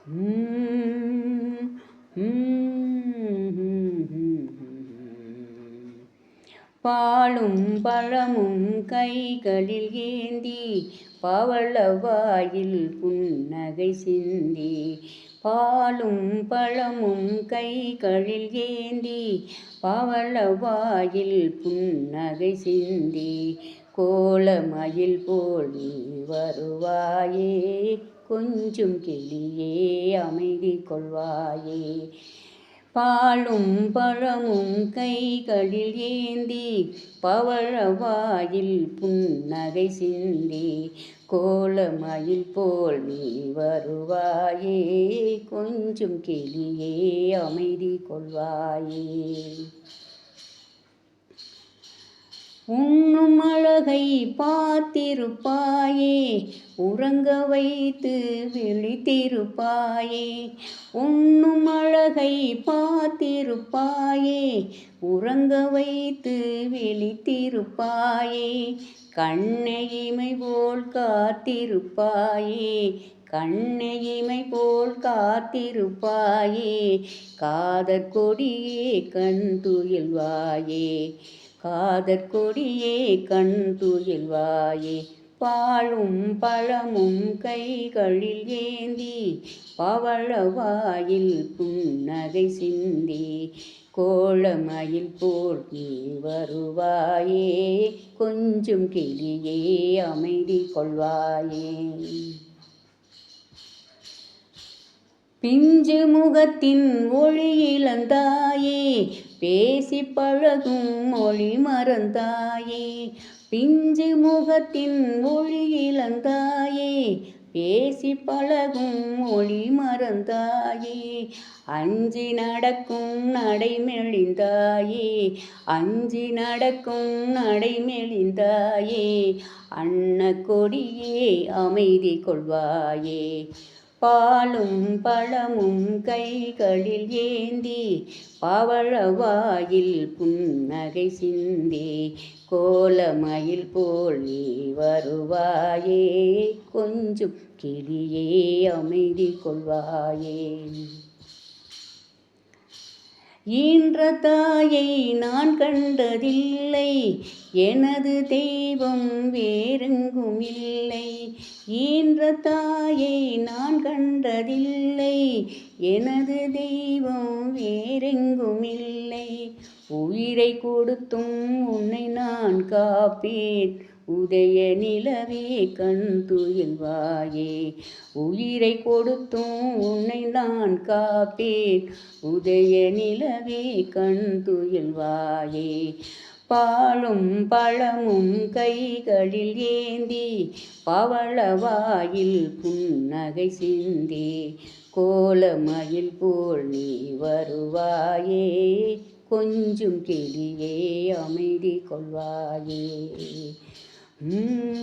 ம், பாலும் பழமும் கைகளில் ஏந்தி பவளவாயில் புன்னகை சிந்தி. பாலும் பழமும் கைகளில் ஏந்தி பவளவாயில் புன்னகை சிந்தி. கோலமயில் போல் நீ வருவாயே, கொஞ்சும் கிளியே அமைதி கொள்வாயே. பாலும் பழமும் கைகளில் ஏந்தி பவளவாயில் புன்னகை சிந்தி. கோலமயில் போல் நீ வருவாயே, கொஞ்சும் கிளியே அமைதி கொள்வாயே. உண்ணும் அழகை பார்த்திருப்பாயே, உறங்க வைத்து விழித்திருப்பாயே. உண்ணும் அழகை பார்த்திருப்பாயே, உறங்க வைத்து விழித்திருப்பாயே. கண்ணையிமை போல் காத்திருப்பாயே, கண்ணையிமை போல் காத்திருப்பாயே. காதற்கொடியே கண் துயில்வாயே, காதற்கொடியே கண் துயில்வாயே. பாலும் பழமும் கைகளில் ஏந்தி பவளவாயில் புன்னகை சிந்தி. கோலமயில் போல் நீ வருவாயே, கொஞ்சும் கிளியே அமைதி கொள்வாயே. பிஞ்சு முகத்தின் ஒளி இழந்தாயே, பேசி பழகும் மொழி மறந்தாயே. பிஞ்சு முகத்தின் ஒளி இழந்தாயே, பேசி பழகும் மொழி மறந்தாயே. அஞ்சி நடக்கும் நடை மெலிந்தாயே, அஞ்சி நடக்கும் நடை மெலிந்தாயே. அன்ன கொடியே அமைதி கொள்வாயே. பாலும் பழமும் கைகளில் ஏந்தி பவளவாயில் புன்னகை சிந்தி. கோலமயில் போல் நீ வருவாயே, கொஞ்சும் கிளியே அமைதி கொள்வாயே. ஈன்ற தாயை நான் கண்டதில்லை, எனது தெய்வம் வேறெங்கும் இல்லை. ஈன்ற தாயை நான் கண்டதில்லை, எனது தெய்வம் வேறெங்கும் இல்லை. உயிரை கொடுத்தும் உன்னை நான் காப்பேன், உதய நிலவே கண் துயில்வாயே. உயிரை கொடுத்தும் உன்னை நான் காப்பேன், உதய நிலவே கண் துயில்வாயே. பாலும் பழமும் கைகளில் ஏந்தி பவளவாயில் புன்னகை சிந்தி. கோலமயில் போல் நீ வருவாயே, கொஞ்சும் கிளியே அமைதி கொள்வாயே. ம்